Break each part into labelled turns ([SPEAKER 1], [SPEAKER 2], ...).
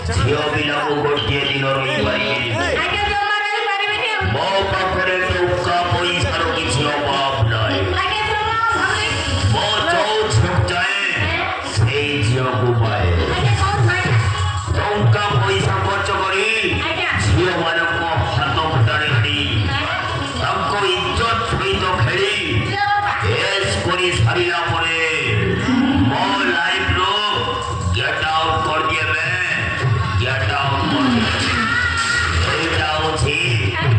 [SPEAKER 1] ଝିଅ ପିଲାକୁ ଗୋଟିଏ ଦିନ ରହିପାରିବେନି। ମୋ ପାଖରେ ଟଙ୍କା ପଇସାର କିଛି ଅଭାବ ନାହିଁ। ମୋ ଯୋଉ ଝିଅ ଚାହେଁ ସେଇ ଝିଅକୁ ପାଏ। ଟଙ୍କା ପଇସା ଖର୍ଚ୍ଚ କରି ଝିଅମାନଙ୍କ ହାତ ଫୁଟାରେ ହାଡ଼ି ତାଙ୍କ ଇଜ୍ଜତ ସହିତ ଖେଳି ଏସ୍ କରି ସାରିଲା ପରେ ମୋ ଲାଇଫରୁ ଗେଟ୍ ଆଉଟ୍ କରିଦେବେ। ଗେଟ୍ ଆଉଟ୍ କରିଦେବେ। ଏଇଟା ହେଉଛି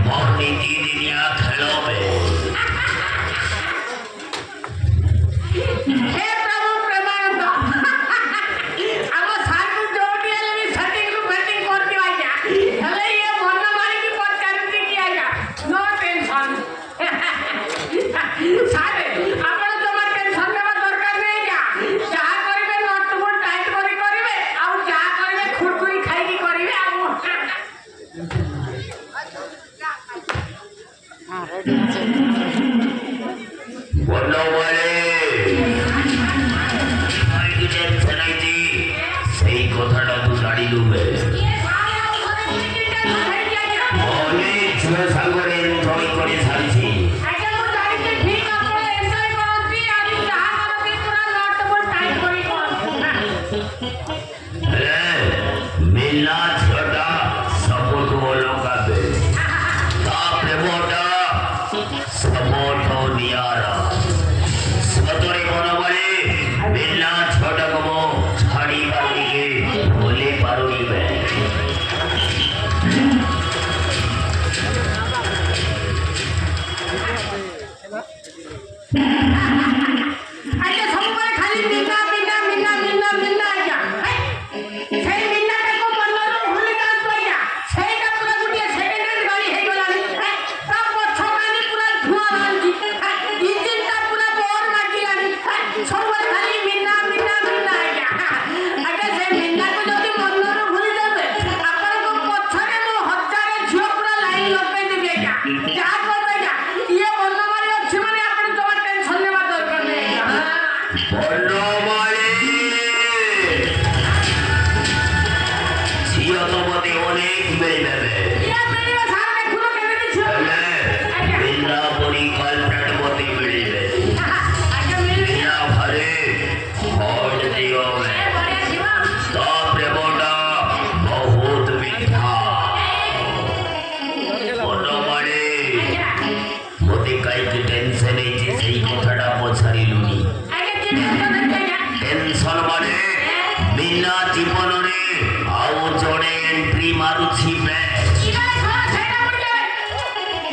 [SPEAKER 1] ମୋ ନୀତିଦିନିଆ ଖେଳ ବେ। সেই কথাটা তু জানিলু অনেক ঝিও সাগরে এনজয় করে সারিছি। মিলনা ঝিওটা সপোর্ট লগাবে তা প্রেমটা সপোর্ট নিয়ারা সতরে মনে বলে মিলনা ঝিওটা কম ছাড়িবার দিকে বলে পারুইবে। टेंशन माने बिना जीवन रे आउ जड़े एंट्री मारुछि बे।